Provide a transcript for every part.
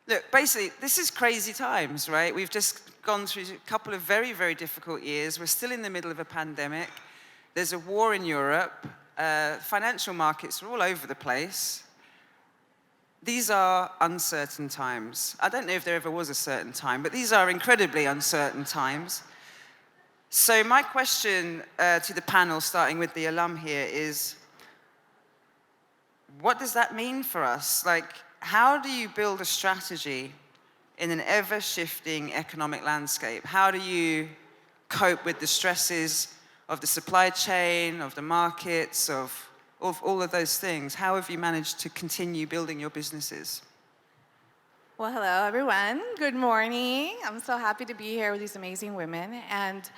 Look, basically, this is crazy times, right? We've just gone through a couple of very, very difficult years. We're still in the middle of a pandemic. There's a war in Europe. Financial markets are all over the place. These are uncertain times. I don't know if there ever was a certain time, but these are incredibly uncertain times. So my question to the panel, starting with the alum here, is what does that mean for us? Like, how do you build a strategy in an ever-shifting economic landscape? How do you cope with the stresses of the supply chain, of the markets, of all of those things? How have you managed to continue building your businesses? Well, hello, everyone. Good morning. I'm so happy to be here with these amazing women. And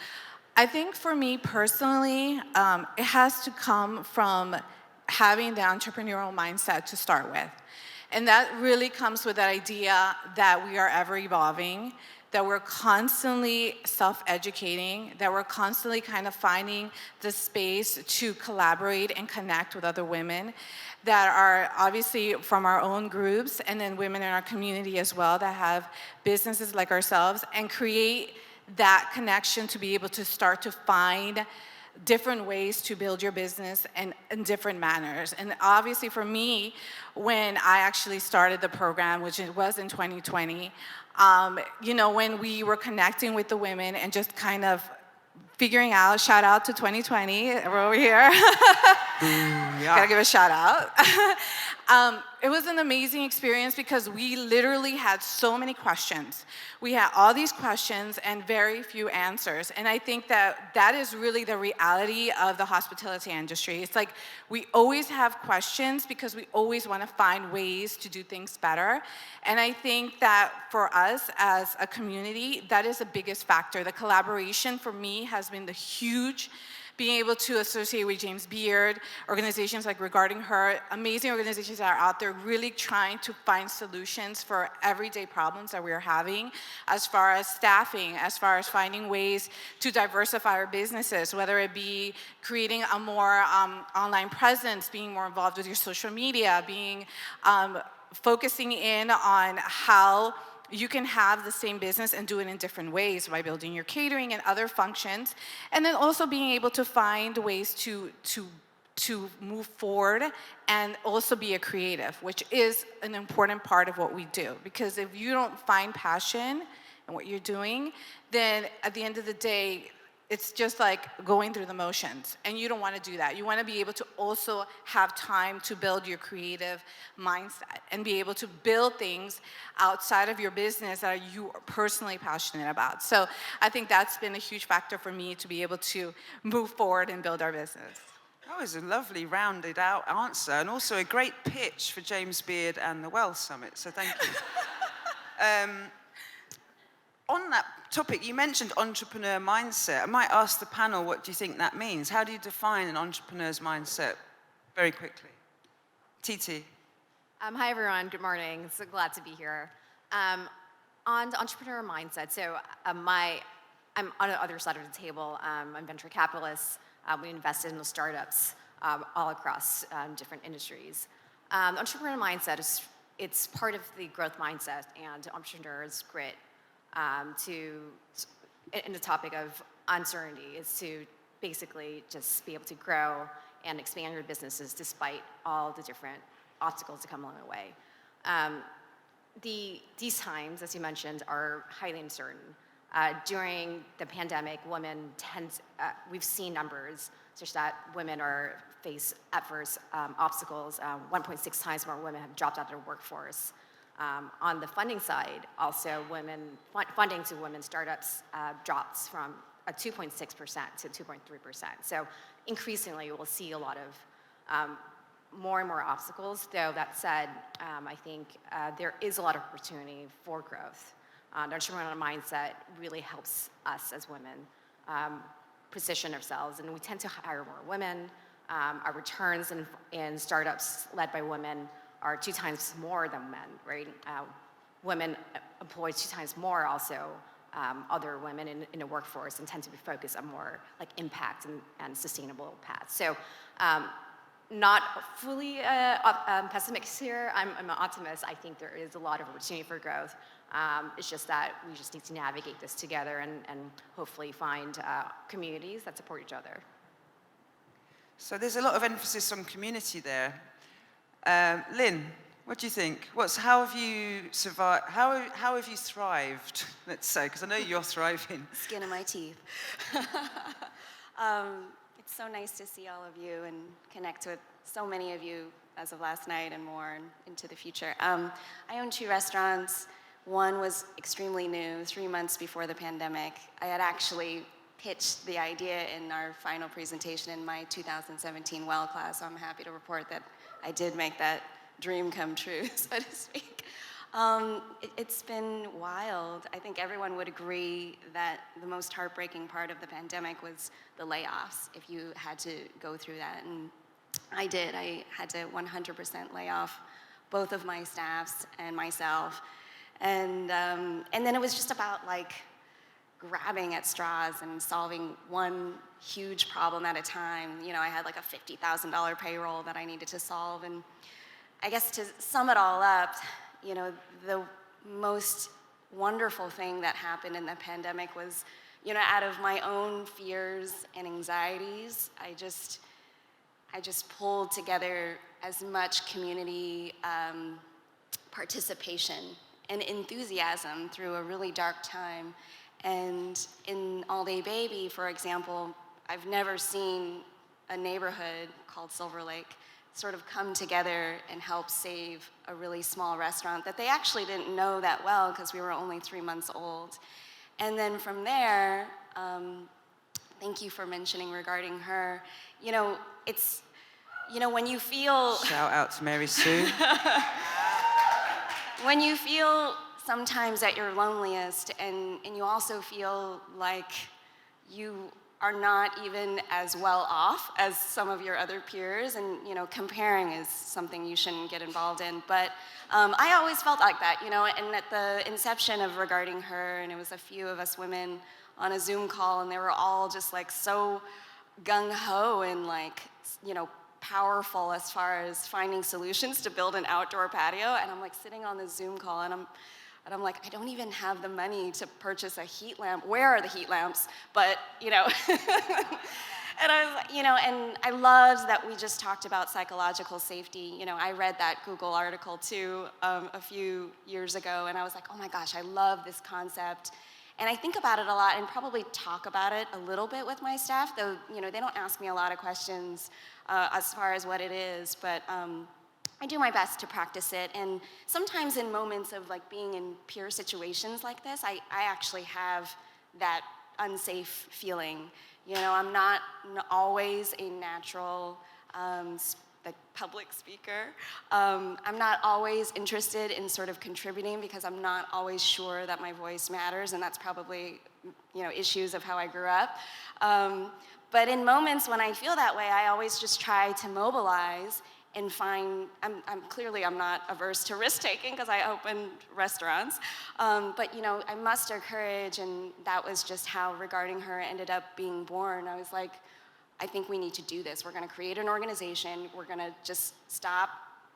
I think for me personally, it has to come from having the entrepreneurial mindset to start with. And that really comes with the idea that we are ever evolving, that we're constantly self-educating, that we're constantly kind of finding the space to collaborate and connect with other women that are obviously from our own groups, and then women in our community as well that have businesses like ourselves, and create that connection to be able to start to find different ways to build your business and in different manners. And obviously for me, when I actually started the program, which it was in 2020, when we were connecting with the women and just kind of figuring out, shout out to 2020, we're over here. Yeah. Gotta give a shout out. It was an amazing experience because we literally had so many questions. We had all these questions and very few answers. And I think that that is really the reality of the hospitality industry. It's like we always have questions because we always want to find ways to do things better. And I think that for us as a community, that is the biggest factor. The collaboration for me has been the huge. Being able to associate with James Beard, organizations like Regarding Her, amazing organizations that are out there really trying to find solutions for everyday problems that we are having, as far as staffing, as far as finding ways to diversify our businesses, whether it be creating a more online presence, being more involved with your social media, being focusing in on how you can have the same business and do it in different ways by building your catering and other functions, and then also being able to find ways to move forward and also be a creative, which is an important part of what we do. Because if you don't find passion in what you're doing, then at the end of the day, it's just like going through the motions, and you don't want to do that. You want to be able to also have time to build your creative mindset and be able to build things outside of your business that you are personally passionate about. So I think that's been a huge factor for me to be able to move forward and build our business. That was a lovely rounded out answer, and also a great pitch for James Beard and the WEL Summit, so thank you. On that topic, you mentioned entrepreneur mindset. I might ask the panel, what do you think that means? How do you define an entrepreneur's mindset? Very quickly. Titi. Hi, everyone. Good morning. So glad to be here. On the entrepreneur mindset, so I'm on the other side of the table. I'm venture capitalists. We invest in the startups all across different industries. The entrepreneur mindset it's part of the growth mindset and entrepreneur's grit. In the topic of uncertainty is to basically just be able to grow and expand your businesses despite all the different obstacles that come along the way. These times, as you mentioned, are highly uncertain. During the pandemic, we've seen numbers such that women face adverse obstacles. 1.6 times more women have dropped out of the workforce. On the funding side, also funding to women startups drops from 2.6% to 2.3%. So increasingly, we'll see a lot of more and more obstacles. Though that said, I think there is a lot of opportunity for growth. The entrepreneurial mindset really helps us as women position ourselves, and we tend to hire more women. Our returns in startups led by women are 2 times more than men, right? Women employ 2 times more also other women in the workforce, and tend to be focused on more like impact and sustainable paths. So not fully pessimistic here. I'm an optimist. I think there is a lot of opportunity for growth. It's just that we just need to navigate this together and hopefully find communities that support each other. So there's a lot of emphasis on community there. Lien, what do you think? How have you survived? How have you thrived? Let's say, because I know you're thriving. Skin of my teeth. It's so nice to see all of you and connect with so many of you as of last night and more and into the future. I own 2 restaurants. One was extremely new, 3 months before the pandemic. I had actually pitched the idea in our final presentation in my 2017 WEL class, so I'm happy to report that I did make that dream come true, so to speak. It's been wild. I think everyone would agree that the most heartbreaking part of the pandemic was the layoffs, if you had to go through that. And I did. I had to 100% lay off both of my staffs and myself. And then it was just about like grabbing at straws and solving one huge problem at a time. You know, I had like a $50,000 payroll that I needed to solve. And I guess to sum it all up, you know, the most wonderful thing that happened in the pandemic was, you know, out of my own fears and anxieties, I just pulled together as much community participation and enthusiasm through a really dark time. And in All Day Baby, for example, I've never seen a neighborhood called Silver Lake sort of come together and help save a really small restaurant that they actually didn't know that well because we were only 3 months old. And then from there, thank you for mentioning regarding her, you know, it's, you know, when you feel... Shout out to Mary Sue. When you feel sometimes at your loneliest and you also feel like you are not even as well off as some of your other peers, and you know, comparing is something you shouldn't get involved in, but I always felt like that, you know, and at the inception of Regarding Her, and it was a few of us women on a Zoom call, and they were all just like so gung-ho and like, you know, powerful as far as finding solutions to build an outdoor patio, and I'm like sitting on this Zoom call, and I'm like, I don't even have the money to purchase a heat lamp. Where are the heat lamps? But, you know, and I was like, you know, and I loved that we just talked about psychological safety. You know, I read that Google article too a few years ago, and I was like, oh my gosh, I love this concept. And I think about it a lot and probably talk about it a little bit with my staff, though, you know, they don't ask me a lot of questions as far as what it is, but I do my best to practice it, and sometimes in moments of like being in peer situations like this, I actually have that unsafe feeling. You know, I'm not always a natural like public speaker. I'm not always interested in sort of contributing because I'm not always sure that my voice matters, and that's probably, you know, issues of how I grew up. But in moments when I feel that way, I always just try to mobilize and find, I'm not averse to risk-taking because I opened restaurants, but you know, I muster courage, and that was just how Regarding Her ended up being born. I was like, I think we need to do this. We're gonna create an organization, we're gonna just stop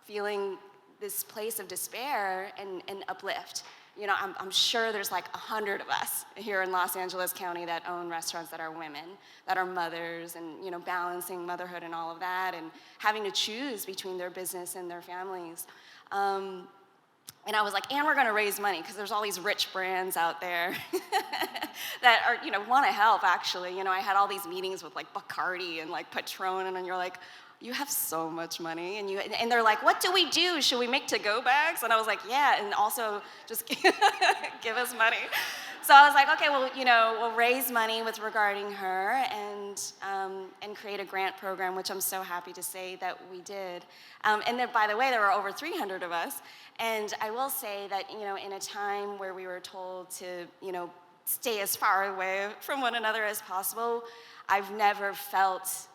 feeling this place of despair and uplift. You know, I'm sure there's like 100 of us here in Los Angeles County that own restaurants that are women, that are mothers, and you know, balancing motherhood and all of that, and having to choose between their business and their families. And I was like, and we're gonna raise money, because there's all these rich brands out there that are, you know, wanna help actually. You know, I had all these meetings with like Bacardi and like Patron, and you're like, you have so much money, and they're like, what do we do? Should we make to-go bags? And I was like, yeah, and also just give us money. So I was like, okay, well, you know, we'll raise money with Regarding Her and create a grant program, which I'm so happy to say that we did. And then, by the way, there were over 300 of us. And I will say that, you know, in a time where we were told to, you know, stay as far away from one another as possible, I've never felt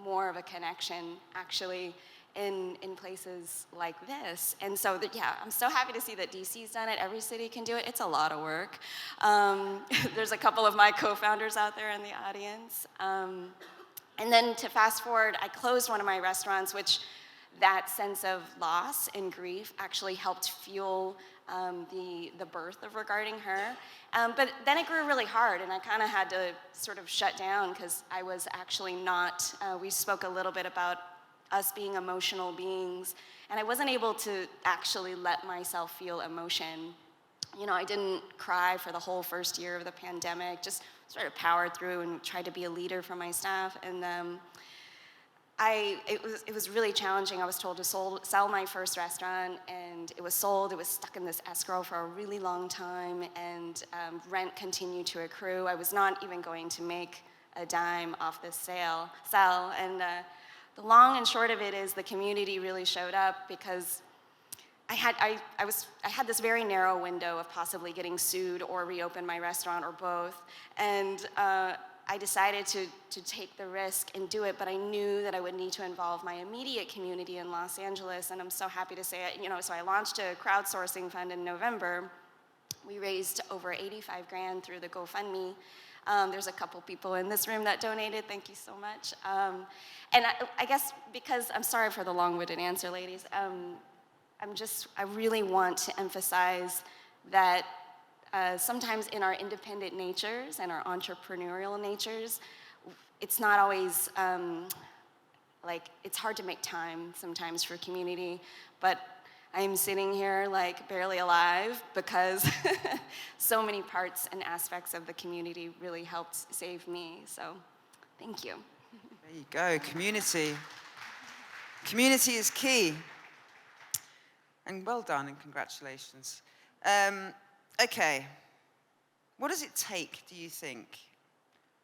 more of a connection, actually, in places like this. And so, yeah, I'm so happy to see that DC's done it. Every city can do it. It's a lot of work. There's a couple of my co-founders out there in the audience. And then to fast forward, I closed one of my restaurants, which that sense of loss and grief actually helped fuel the birth of Regarding Her. But then it grew really hard, and I kind of had to sort of shut down because I was actually not, we spoke a little bit about us being emotional beings, and I wasn't able to actually let myself feel emotion. You know, I didn't cry for the whole first year of the pandemic, just sort of powered through and tried to be a leader for my staff. And it was really challenging. I was told to sell my first restaurant, and it was sold. It was stuck in this escrow for a really long time, and rent continued to accrue. I was not even going to make a dime off this sell. And the long and short of it is the community really showed up because I had this very narrow window of possibly getting sued or reopen my restaurant or both, and I decided to take the risk and do it, but I knew that I would need to involve my immediate community in Los Angeles, and I'm so happy to say, so I launched a crowdsourcing fund in November. We raised over 85 grand through the GoFundMe. There's a couple people in this room that donated, thank you so much. And I guess because, I'm sorry for the long-winded answer, ladies, I really want to emphasize that sometimes in our independent natures and our entrepreneurial natures, it's not always, it's hard to make time sometimes for community, but I'm sitting here like barely alive because so many parts and aspects of the community really helped save me, so thank you. There you go, community. Community is key. And well done and congratulations. Okay, what does it take, do you think,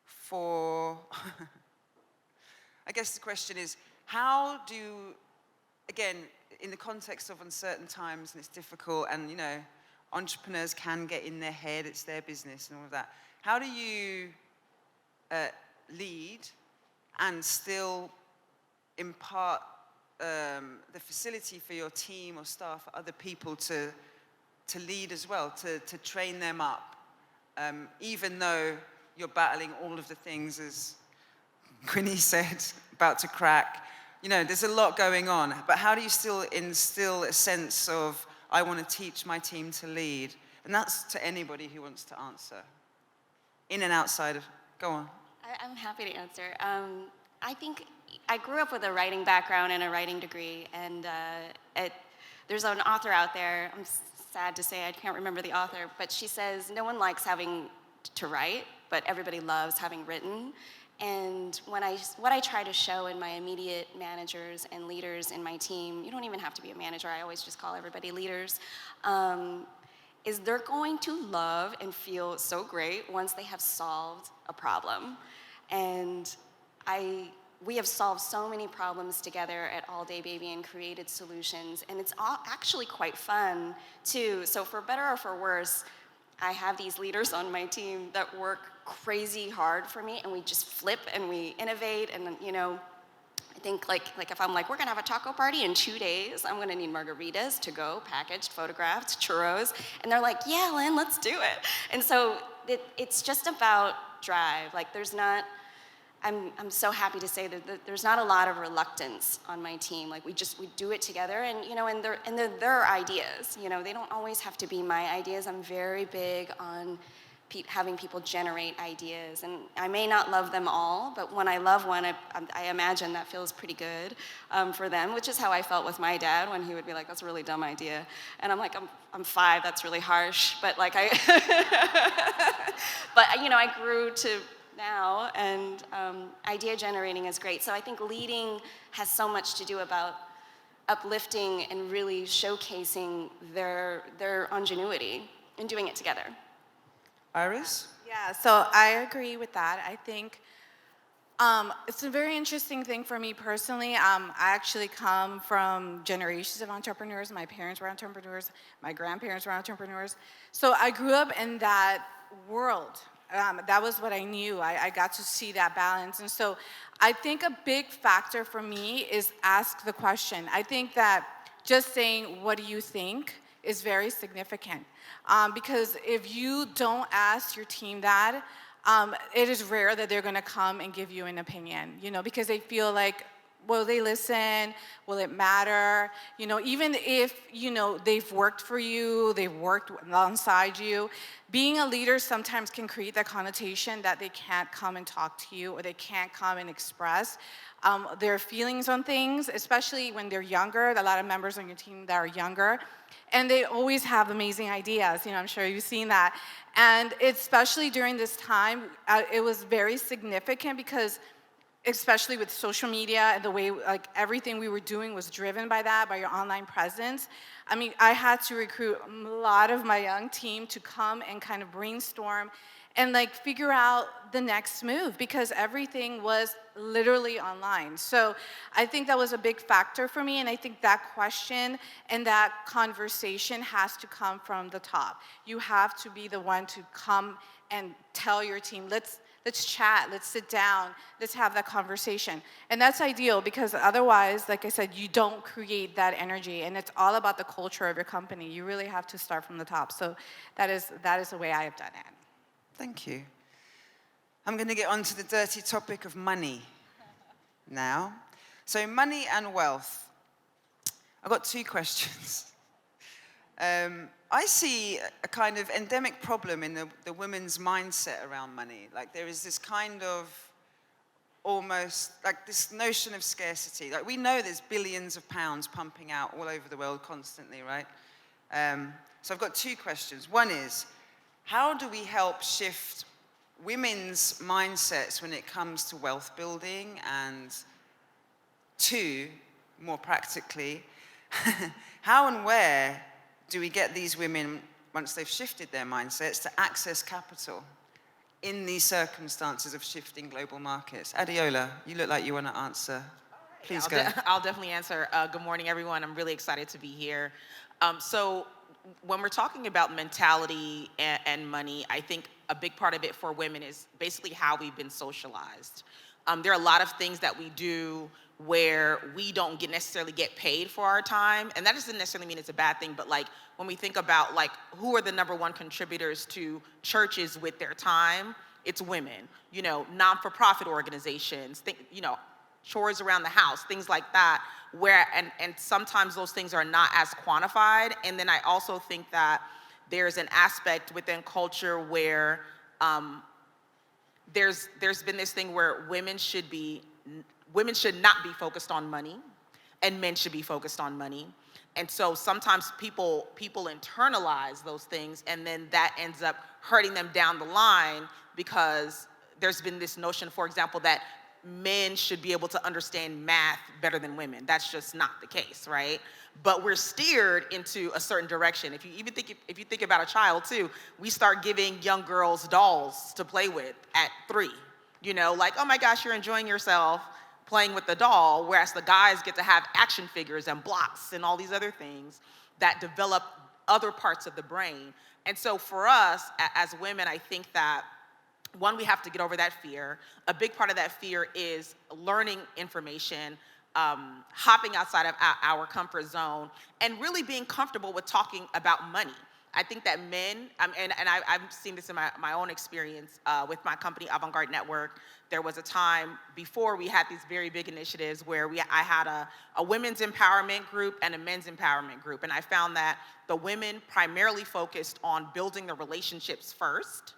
for, I guess the question is, how do, again, in the context of uncertain times and it's difficult and, entrepreneurs can get in their head, it's their business and all of that. How do you lead and still impart the facility for your team or staff, or other people to lead as well, to train them up, even though you're battling all of the things, as Quinny said, about to crack. There's a lot going on, but how do you still instill a sense of, I want to teach my team to lead? And that's to anybody who wants to answer. In and outside of, go on. I'm happy to answer. I think I grew up with a writing background and a writing degree, and there's an author out there, I'm sad to say I can't remember the author, but she says, no one likes having to write, but everybody loves having written. And what I try to show in my immediate managers and leaders in my team, you don't even have to be a manager, I always just call everybody leaders, is they're going to love and feel so great once they have solved a problem. And we have solved so many problems together at All Day Baby and created solutions, and it's actually quite fun too. So for better or for worse, I have these leaders on my team that work crazy hard for me, and we just flip and we innovate. And I think like if I'm like, we're gonna have a taco party in 2 days, I'm gonna need margaritas to go, packaged, photographed, churros, and they're like, yeah, Lien, let's do it. And so it's just about drive. Like I'm so happy to say that there's not a lot of reluctance on my team. Like we do it together, and and they're ideas. They don't always have to be my ideas. I'm very big on having people generate ideas, and I may not love them all, but when I love one, I imagine that feels pretty good for them, which is how I felt with my dad when he would be like, "That's a really dumb idea," and I'm like, "I'm 5. That's really harsh," but like I grew to now, and idea generating is great. So I think leading has so much to do about uplifting and really showcasing their ingenuity and doing it together. Iris? Yeah, so I agree with that. I think it's a very interesting thing for me personally. I actually come from generations of entrepreneurs. My parents were entrepreneurs. My grandparents were entrepreneurs. So I grew up in that world. That was what I knew. I got to see that balance. And so I think a big factor for me is ask the question. I think that just saying, what do you think, is very significant. Because if you don't ask your team that, it is rare that they're gonna come and give you an opinion, because they feel like, will they listen? Will it matter? Even if, they've worked for you, they've worked alongside you, being a leader sometimes can create that connotation that they can't come and talk to you, or they can't come and express their feelings on things, especially when they're younger. A lot of members on your team that are younger, and they always have amazing ideas. I'm sure you've seen that. And especially during this time, it was very significant because, especially with social media and the way everything we were doing was driven by that, by your online presence. I mean, I had to recruit a lot of my young team to come and kind of brainstorm and figure out the next move, because everything was literally online. So I think that was a big factor for me, and I think that question and that conversation has to come from the top. You have to be the one to come and tell your team, let's chat, let's sit down, let's have that conversation. And that's ideal, because otherwise, like I said, you don't create that energy, and it's all about the culture of your company. You really have to start from the top. So that is the way I have done it. Thank you. I'm going to get on to the dirty topic of money now. So money and wealth. I've got two questions. I see a kind of endemic problem in the women's mindset around money. There is this kind of almost this notion of scarcity. We know there's billions of pounds pumping out all over the world constantly, right? So I've got two questions. One is, how do we help shift women's mindsets when it comes to wealth building? And two, more practically, how and where do we get these women, once they've shifted their mindsets, to access capital in these circumstances of shifting global markets? Adeola, you look like you want to answer. Please go. I'll definitely answer. Good morning, everyone. I'm really excited to be here. So when we're talking about mentality and money, I think a big part of it for women is basically how we've been socialized. There are a lot of things that we do where we don't necessarily get paid for our time, and that doesn't necessarily mean it's a bad thing, but when we think about who are the #1 contributors to churches with their time, it's women. Non-for-profit organizations, chores around the house, things like that, and sometimes those things are not as quantified. And then I also think that there's an aspect within culture where there's been this thing where women should not be focused on money, and men should be focused on money. And so sometimes people internalize those things, and then that ends up hurting them down the line, because there's been this notion, for example, that men should be able to understand math better than women. That's just not the case, right? But we're steered into a certain direction. If you think about a child too, we start giving young girls dolls to play with at 3. Oh my gosh, you're enjoying yourself playing with the doll, whereas the guys get to have action figures and blocks and all these other things that develop other parts of the brain. And so for us as women, I think that one, we have to get over that fear. A big part of that fear is learning information, hopping outside of our comfort zone, and really being comfortable with talking about money. I think that men, and I've seen this in my own experience with my company, Avant-Garde Network. There was a time before we had these very big initiatives where I had a women's empowerment group and a men's empowerment group. And I found that the women primarily focused on building the relationships first.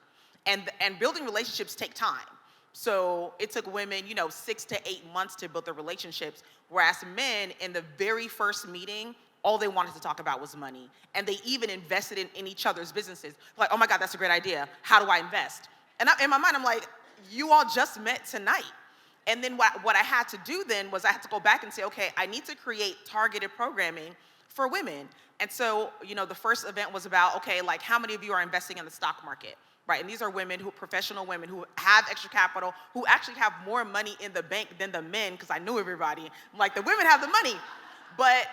And building relationships take time. So it took women, 6 to 8 months to build the relationships, whereas men, in the very first meeting, all they wanted to talk about was money. And they even invested in each other's businesses. Oh my God, that's a great idea. How do I invest? And in my mind, I'm like, you all just met tonight. And then what I had to do then was I had to go back and say, okay, I need to create targeted programming for women. And so, the first event was about, okay, how many of you are investing in the stock market? Right, and these are professional women who have extra capital, who actually have more money in the bank than the men, because I knew everybody. I'm like, the women have the money. But,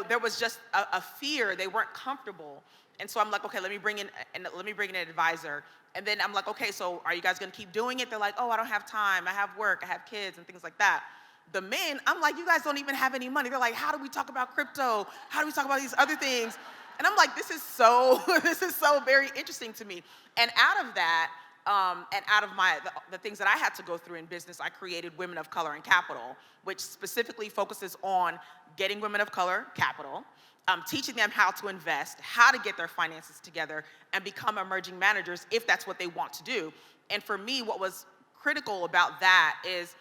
there was just a fear. They weren't comfortable. And so I'm like, okay, let me bring in an advisor. And then I'm like, okay, so are you guys going to keep doing it? They're like, oh, I don't have time. I have work. I have kids and things like that. The men, I'm like, you guys don't even have any money. They're like, how do we talk about crypto? How do we talk about these other things? And I'm like, this is so very interesting to me. And out of that, And out of the things that I had to go through in business, I created Women of Color and Capital, which specifically focuses on getting women of color capital, teaching them how to invest, how to get their finances together, and become emerging managers if that's what they want to do. And for me, what was critical about that is,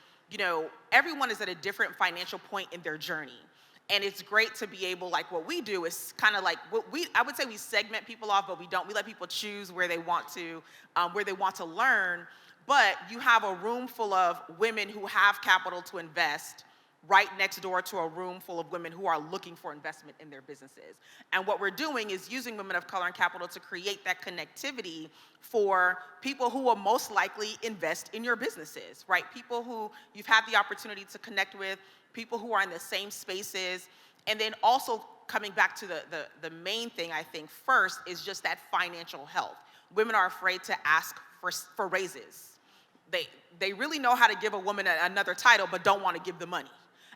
everyone is at a different financial point in their journey. And it's great to be able, like what we do is kind of like, I would say we segment people off, but we don't. We let people choose where they want to learn. But you have a room full of women who have capital to invest right next door to a room full of women who are looking for investment in their businesses. And what we're doing is using Women of Color and Capital to create that connectivity for people who will most likely invest in your businesses, right? People who you've had the opportunity to connect with, people who are in the same spaces, and then also coming back to the main thing, I think, first is just that financial health. Women are afraid to ask for raises. They really know how to give a woman another title, but don't want to give the money.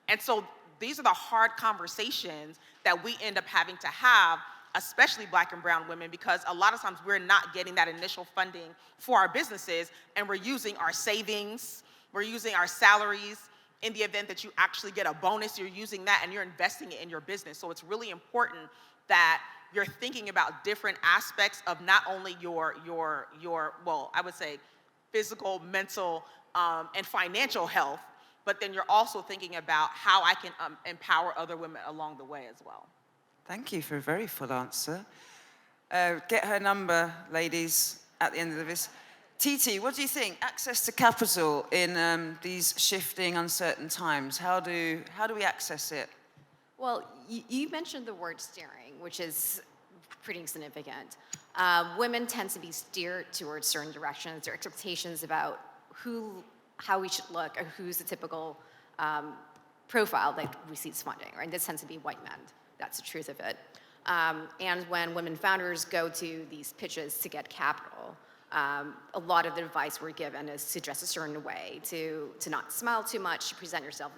And so these are the hard conversations that we end up having to have, especially Black and brown women, because a lot of times we're not getting that initial funding for our businesses, and we're using our savings, we're using our salaries. In the event that you actually get a bonus, you're using that and you're investing it in your business. So it's really important that you're thinking about different aspects of not only your well, I would say physical, mental, and financial health, but then you're also thinking about how I can empower other women along the way as well. Thank you for a very full answer. Get her number, ladies, at the end of this. Titi, what do you think? Access to capital in these shifting, uncertain times. How do we access it? Well, you mentioned the word steering, which is pretty significant. Women tend to be steered towards certain directions. Their expectations about how we should look, or who's the typical profile that receives funding, right? This tends to be white men. That's the truth of it. And when women founders go to these pitches to get capital, a lot of the advice we're given is to dress a certain way, to not smile too much, to present yourself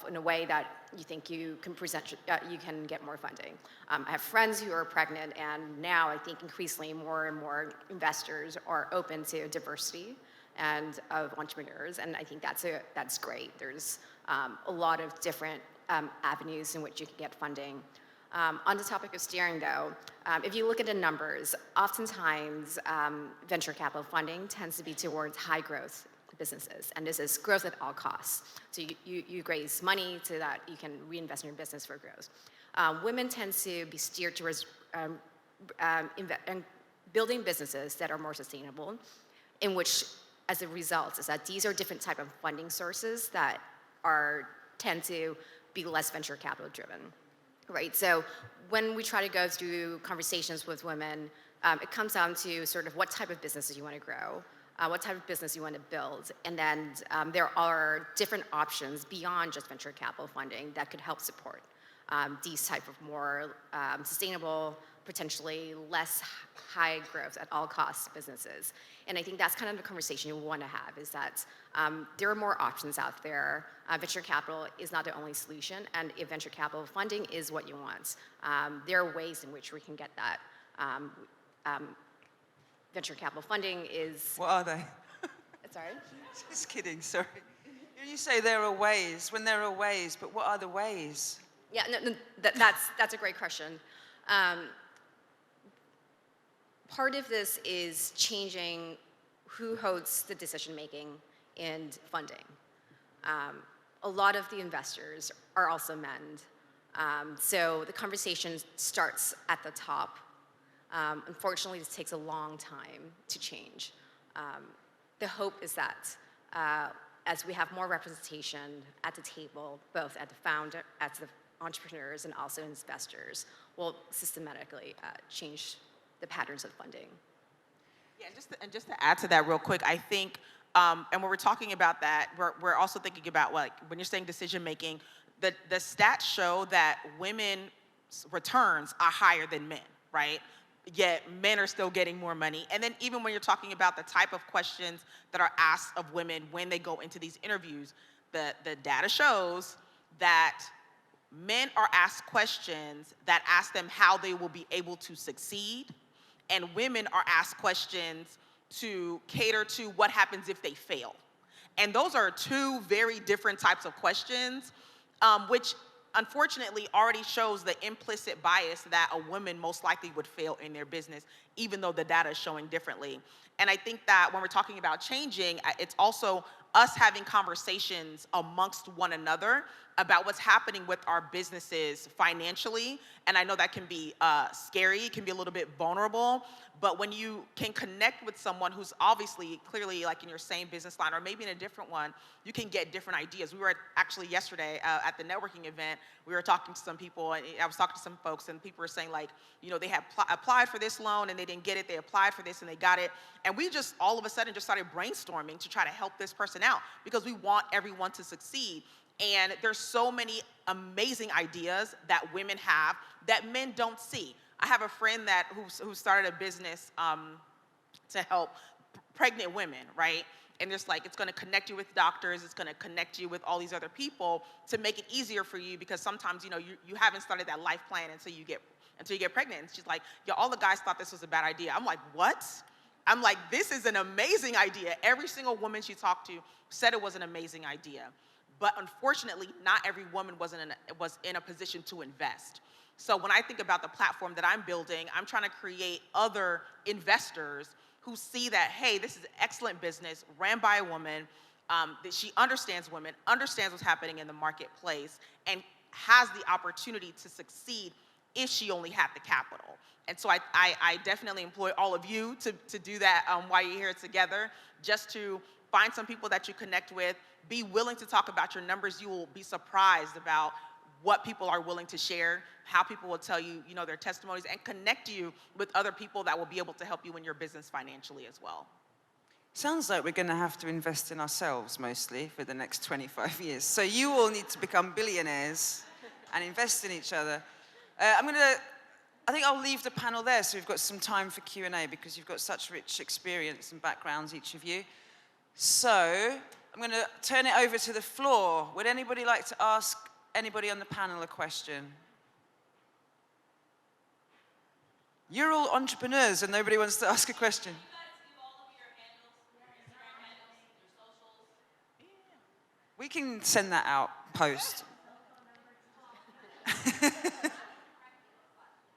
in a way that you think you can get more funding. I have friends who are pregnant, and now I think increasingly more and more investors are open to diversity and of entrepreneurs, and I think that's great. There's a lot of different avenues in which you can get funding. On the topic of steering, though, if you look at the numbers, oftentimes venture capital funding tends to be towards high growth businesses, and this is growth at all costs. So you raise money so that you can reinvest in your business for growth. Women tend to be steered towards building businesses that are more sustainable, in which, as a result, is that these are different type of funding sources that tend to be less venture capital driven. Right, so when we try to go through conversations with women, it comes down to sort of what type of businesses you want to grow, what type of business you want to build, and then there are different options beyond just venture capital funding that could help support these type of more sustainable, potentially less high growth at all costs businesses. And I think that's kind of the conversation you want to have, is that there are more options out there. Venture capital is not the only solution, and if venture capital funding is what you want, there are ways in which we can get that. Venture capital funding is... What are they? Sorry? Just kidding, sorry. You say there are ways, when there are ways, but what are the ways? Yeah, no, that's a great question. Part of this is changing who holds the decision-making in funding. A lot of the investors are also men. So the conversation starts at the top. Unfortunately, this takes a long time to change. The hope is that as we have more representation at the table, both at the founder, at the entrepreneurs, and also investors, will systematically change the patterns of funding. Yeah, and just to add to that real quick, I think, and when we're talking about that, we're also thinking about, like, when you're saying decision making, the stats show that women's returns are higher than men, right? Yet men are still getting more money. And then even when you're talking about the type of questions that are asked of women when they go into these interviews, the data shows that men are asked questions that ask them how they will be able to succeed, and women are asked questions to cater to what happens if they fail. And those are two very different types of questions, which unfortunately already shows the implicit bias that a woman most likely would fail in their business, even though the data is showing differently. And I think that when we're talking about changing, it's also us having conversations amongst one another about what's happening with our businesses financially. And I know that can be scary, it can be a little bit vulnerable, but when you can connect with someone who's obviously clearly like in your same business line or maybe in a different one, you can get different ideas. We were actually yesterday at the networking event, we were talking to some people, and I was talking to some folks, and people were saying like, you know, they had applied for this loan and they didn't get it, they applied for this and they got it. And we just all of a sudden just started brainstorming to try to help this person out because we want everyone to succeed. And there's so many amazing ideas that women have that men don't see. I have a friend that who started a business to help pregnant women, right? And there's like, it's gonna connect you with doctors, it's gonna connect you with all these other people to make it easier for you, because sometimes, you know, you haven't started that life plan until you get pregnant. And she's like, yeah, all the guys thought this was a bad idea. I'm like, what? I'm like, this is an amazing idea. Every single woman she talked to said it was an amazing idea. But unfortunately, not every woman was in a position to invest. So when I think about the platform that I'm building, I'm trying to create other investors who see that, hey, this is an excellent business ran by a woman, that she understands women, understands what's happening in the marketplace, and has the opportunity to succeed if she only had the capital. And so I definitely employ all of you to do that while you're here together, just to find some people that you connect with, be willing to talk about your numbers. You will be surprised about what people are willing to share, how people will tell you, you know, their testimonies, and connect you with other people that will be able to help you in your business financially as well. Sounds like we're going to have to invest in ourselves mostly for the next 25 years. So you all need to become billionaires and invest in each other. I think I'll leave the panel there so we've got some time for Q&A, because you've got such rich experience and backgrounds, each of you. So I'm going to turn it over to the floor. Would anybody like to ask anybody on the panel a question? You're all entrepreneurs and nobody wants to ask a question. We can send that out post.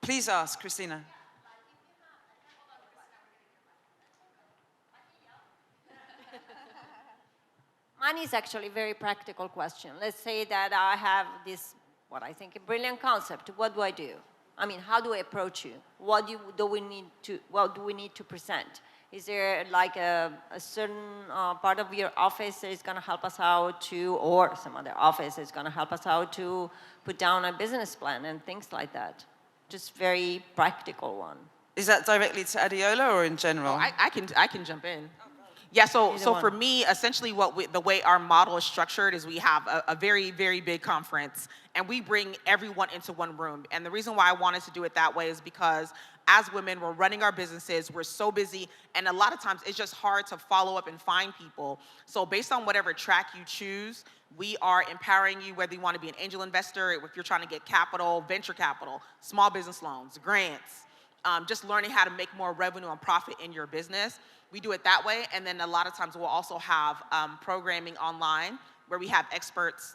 Please ask, Christina. Mine is actually a very practical question. Let's say that I have this, what I think, a brilliant concept. What do I do? I mean, how do I approach you? What do we need to present? Is there like a certain part of your office that is going to help us out to, or some other office is going to help us out to put down a business plan and things like that? Just very practical one. Is that directly to Adeola or in general? Oh, I can jump in. Yeah, so for me, essentially the way our model is structured is we have a very, very big conference, and we bring everyone into one room. And the reason why I wanted to do it that way is because as women, we're running our businesses, we're so busy, and a lot of times it's just hard to follow up and find people. So based on whatever track you choose, we are empowering you, whether you want to be an angel investor, if you're trying to get capital, venture capital, small business loans, grants, just learning how to make more revenue and profit in your business. We do it that way, and then a lot of times we'll also have programming online where we have experts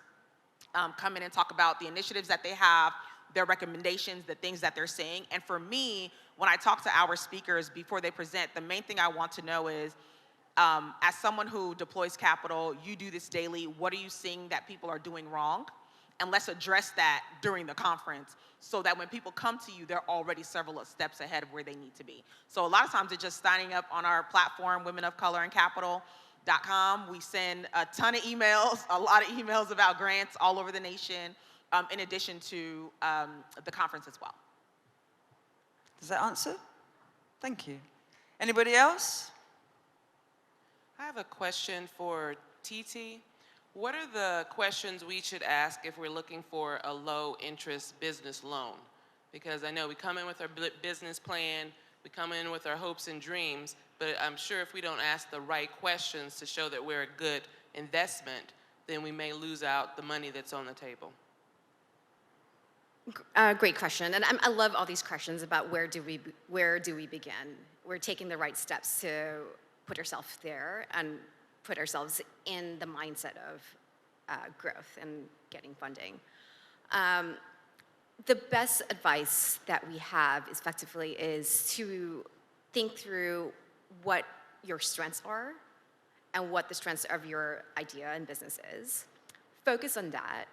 come in and talk about the initiatives that they have, their recommendations, the things that they're seeing. And for me, when I talk to our speakers before they present, the main thing I want to know is, as someone who deploys capital, you do this daily, what are you seeing that people are doing wrong? And let's address that during the conference so that when people come to you, they're already several steps ahead of where they need to be. So a lot of times it's just signing up on our platform, womenofcolorandcapital.com. We send a ton of emails, a lot of emails about grants all over the nation, in addition to the conference as well. Does that answer? Thank you. Anybody else? I have a question for TT. What are the questions we should ask if we're looking for a low-interest business loan? Because I know we come in with our business plan, we come in with our hopes and dreams, but I'm sure if we don't ask the right questions to show that we're a good investment, then we may lose out the money that's on the table. Great question, and I love all these questions about where do we begin. We're taking the right steps to put ourselves there and put ourselves in the mindset of growth and getting funding. The best advice that we have effectively is to think through what your strengths are and what the strengths of your idea and business is. Focus on that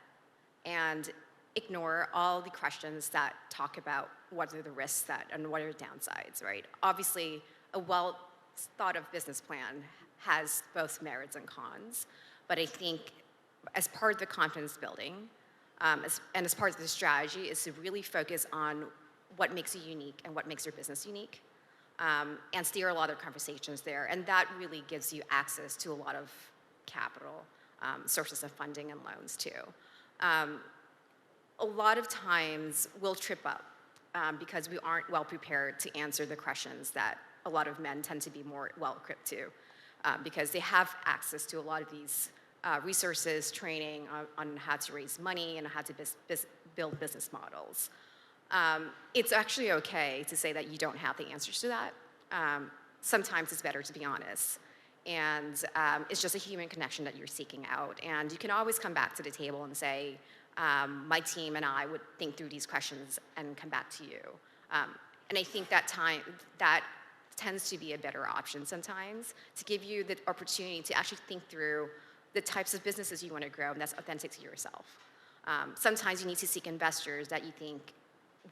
and ignore all the questions that talk about what are the risks and what are the downsides, right? Obviously, a well thought of business plan has both merits and cons, but I think as part of the confidence building, as part of the strategy, is to really focus on what makes you unique and what makes your business unique, and steer a lot of conversations there. And that really gives you access to a lot of capital, sources of funding and loans too. A lot of times we'll trip up because we aren't well prepared to answer the questions that a lot of men tend to be more well equipped to, because they have access to a lot of these resources, training on how to raise money and how to build business models. It's actually okay to say that you don't have the answers to that. Sometimes it's better to be honest. And it's just a human connection that you're seeking out. And you can always come back to the table and say, my team and I would think through these questions and come back to you. And I think that tends to be a better option sometimes, to give you the opportunity to actually think through the types of businesses you want to grow and that's authentic to yourself. Sometimes you need to seek investors that you think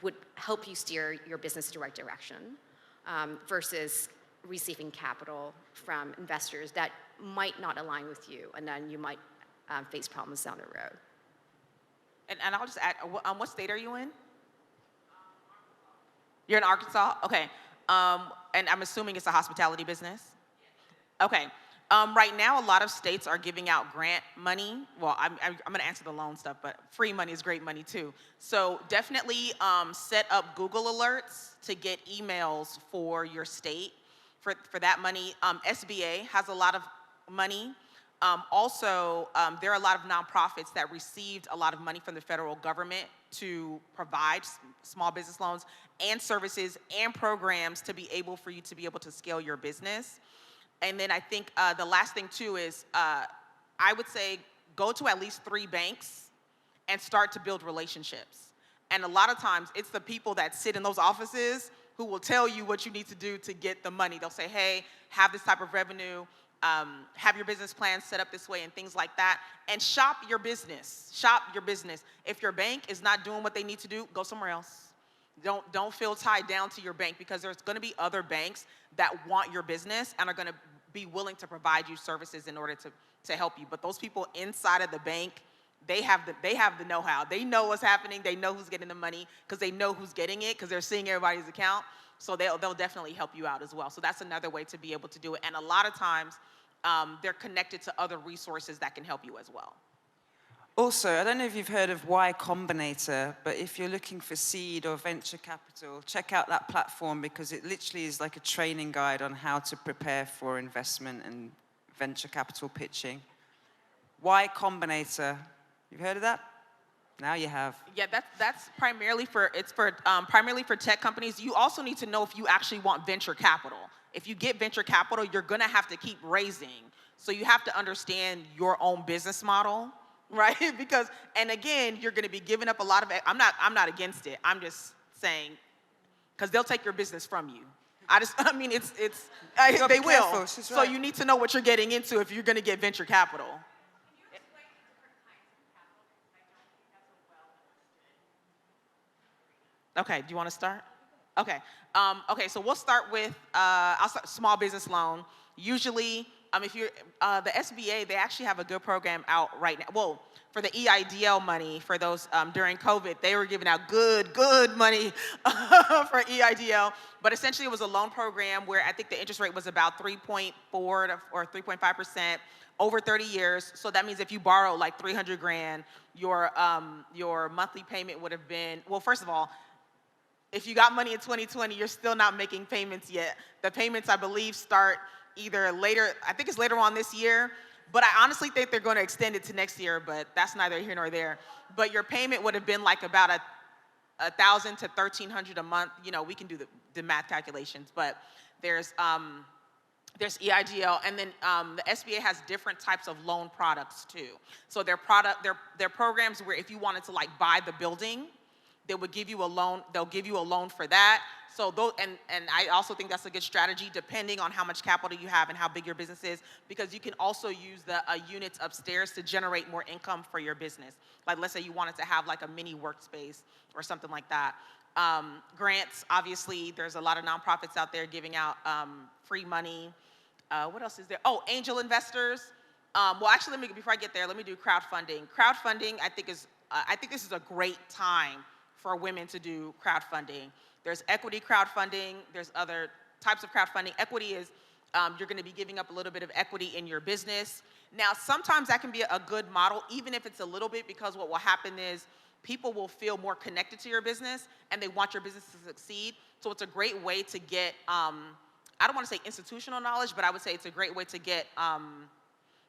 would help you steer your business in the right direction, versus receiving capital from investors that might not align with you, and then you might face problems down the road. And I'll just add, what state are you in? You're in Arkansas? Okay. And I'm assuming it's a hospitality business? Okay. Right now, a lot of states are giving out grant money. Well, I'm going to answer the loan stuff, but free money is great money too. So definitely set up Google alerts to get emails for your state for that money. SBA has a lot of money. Also, there are a lot of nonprofits that received a lot of money from the federal government to provide small business loans and services and programs to be able for you to be able to scale your business. And then I think the last thing too is I would say go to at least 3 banks and start to build relationships. And a lot of times it's the people that sit in those offices who will tell you what you need to do to get the money. They'll say, hey, have this type of revenue. Have your business plan set up this way and things like that, and shop your business. Shop your business. If your bank is not doing what they need to do, go somewhere else. Don't feel tied down to your bank, because there's going to be other banks that want your business and are going to be willing to provide you services in order to help you. But those people inside of the bank, they have the know-how. They know what's happening. They know who's getting the money because they know who's getting it because they're seeing everybody's account. So they'll definitely help you out as well. So that's another way to be able to do it. And a lot of times, they're connected to other resources that can help you as well. Also, I don't know if you've heard of Y Combinator, but if you're looking for seed or venture capital, check out that platform, because it literally is like a training guide on how to prepare for investment and venture capital pitching. Y Combinator. You've heard of that? Now you have. Yeah, that's primarily for primarily for tech companies. You also need to know if you actually want venture capital. If you get venture capital, you're gonna have to keep raising. So you have to understand your own business model, right? Because, and again, you're gonna be giving up a lot of. I'm not against it. I'm just saying, because they'll take your business from you. They will. Careful, she's So right. you need to know what you're getting into if you're gonna get venture capital. Okay, do you want to start? Okay. Okay, so we'll start with, I'll start small business loan. Usually, if you're, the SBA, they actually have a good program out right now. Well, for the EIDL money, for those during COVID, they were giving out good money for EIDL. But essentially, it was a loan program where I think the interest rate was about 3.4 or 3.5% over 30 years. So that means if you borrow like 300 grand, your monthly payment would have been, well, first of all, if you got money in 2020, you're still not making payments yet. The payments, I believe, start either later, I think it's later on this year, but I honestly think they're going to extend it to next year, but that's neither here nor there. But your payment would have been like about $1,000 to $1,300 a month, we can do the math calculations, but there's EIDL, and then the SBA has different types of loan products too. So their programs where if you wanted to like buy the building, they would give you a loan. They'll give you a loan for that. So those, and I also think that's a good strategy depending on how much capital you have and how big your business is, because you can also use the units upstairs to generate more income for your business. Like let's say you wanted to have like a mini workspace or something like that. Grants, obviously, there's a lot of nonprofits out there giving out free money. What else is there? Oh, angel investors. Well, actually, before I get there, let me do crowdfunding. Crowdfunding, I think this is a great time for women to do crowdfunding. There's equity crowdfunding. There's other types of crowdfunding. Equity is you're going to be giving up a little bit of equity in your business. Now, sometimes that can be a good model, even if it's a little bit, because what will happen is people will feel more connected to your business and they want your business to succeed. So it's a great way to get, I don't want to say institutional knowledge, but I would say it's a great way to get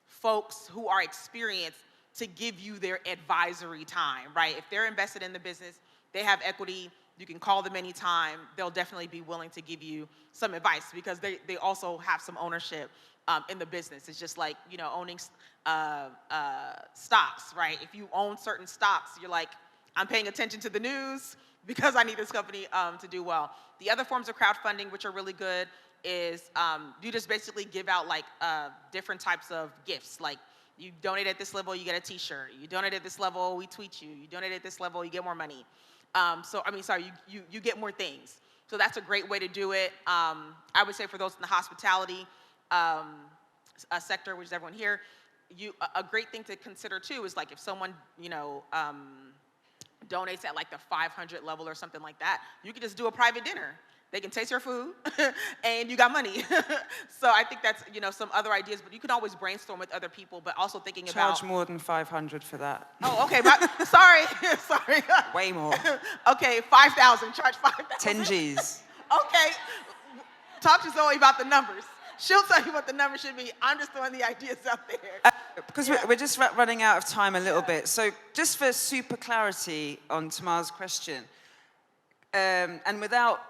folks who are experienced to give you their advisory time, right? If they're invested in the business, they have equity, you can call them anytime. They'll definitely be willing to give you some advice because they also have some ownership in the business. It's just like, owning stocks, right? If you own certain stocks, you're like, I'm paying attention to the news because I need this company to do well. The other forms of crowdfunding, which are really good, is you just basically give out like different types of gifts. Like you donate at this level, you get a t-shirt. You donate at this level, we tweet you. You donate at this level, you get more money. You get more things. So that's a great way to do it. I would say for those in the hospitality sector, which is everyone here, a great thing to consider too is like if someone, donates at like the 500 level or something like that, you can just do a private dinner. They can taste your food and you got money. So I think that's, some other ideas, but you can always brainstorm with other people, but also thinking about. Charge more than 500 for that. Oh, okay, sorry. Way more. Okay, 5,000, charge 5,000. 10 G's. Okay, talk to Zoe about the numbers. She'll tell you what the numbers should be. I'm just throwing the ideas out there. Because we're just running out of time a little bit. So just for super clarity on Tamar's question, and without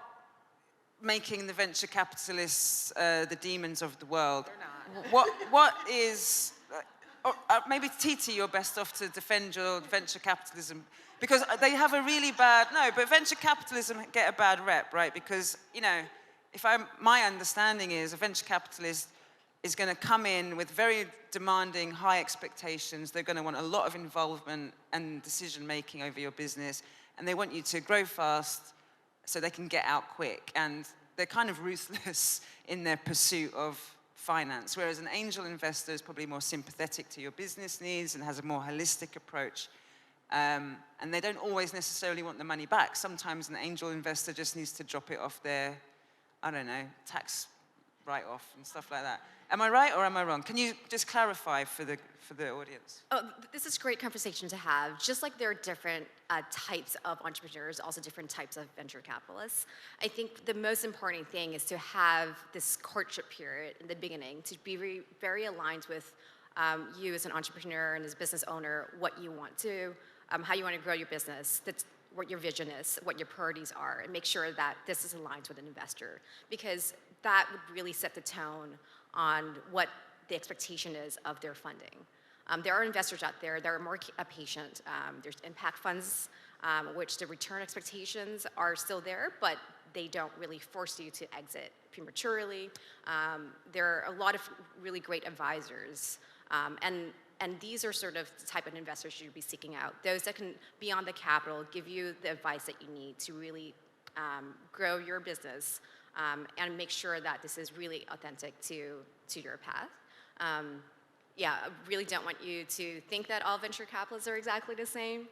making the venture capitalists the demons of the world, what is, maybe Titi, you're best off to defend your venture capitalism, because they have a really bad, but venture capitalism get a bad rep, right? Because, my understanding is a venture capitalist is going to come in with very demanding, high expectations. They're going to want a lot of involvement and decision-making over your business, and they want you to grow fast so they can get out quick. And they're kind of ruthless in their pursuit of finance, whereas an angel investor is probably more sympathetic to your business needs and has a more holistic approach. And they don't always necessarily want the money back. Sometimes an angel investor just needs to drop it off their, tax write-off and stuff like that. Am I right or am I wrong? Can you just clarify for the audience? Oh, this is a great conversation to have. Just like there are different types of entrepreneurs, also different types of venture capitalists. I think the most important thing is to have this courtship period in the beginning, to be very, very aligned with you as an entrepreneur and as a business owner, what you want to, how you want to grow your business. That's what your vision is, what your priorities are, and make sure that this is aligned with an investor, because that would really set the tone on what the expectation is of their funding. There are investors out there that are more patient. There's impact funds, which the return expectations are still there, but they don't really force you to exit prematurely. There are a lot of really great advisors, and these are sort of the type of investors you should be seeking out. Those that can, beyond the capital, give you the advice that you need to really grow your business and make sure that this is really authentic to your path. I really don't want you to think that all venture capitalists are exactly the same.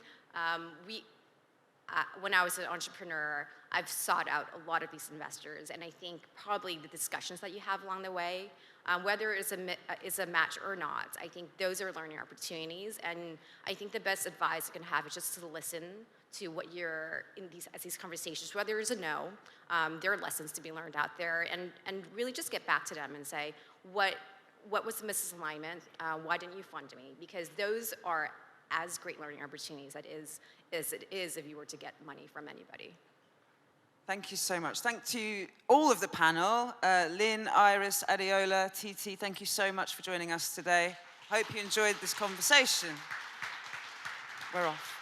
When I was an entrepreneur, I've sought out a lot of these investors, and I think probably the discussions that you have along the way, whether it's a match or not, I think those are learning opportunities, and I think the best advice you can have is just to listen to what you're in these conversations. Whether it's a no, there are lessons to be learned out there, and really just get back to them and say, what was the misalignment? Why didn't you fund me? Because those are as great learning opportunities that is as it is if you were to get money from anybody. Thank you so much. Thank to all of the panel, Lien, Iris, Adeola, Titi, thank you so much for joining us today. Hope you enjoyed this conversation. We're off.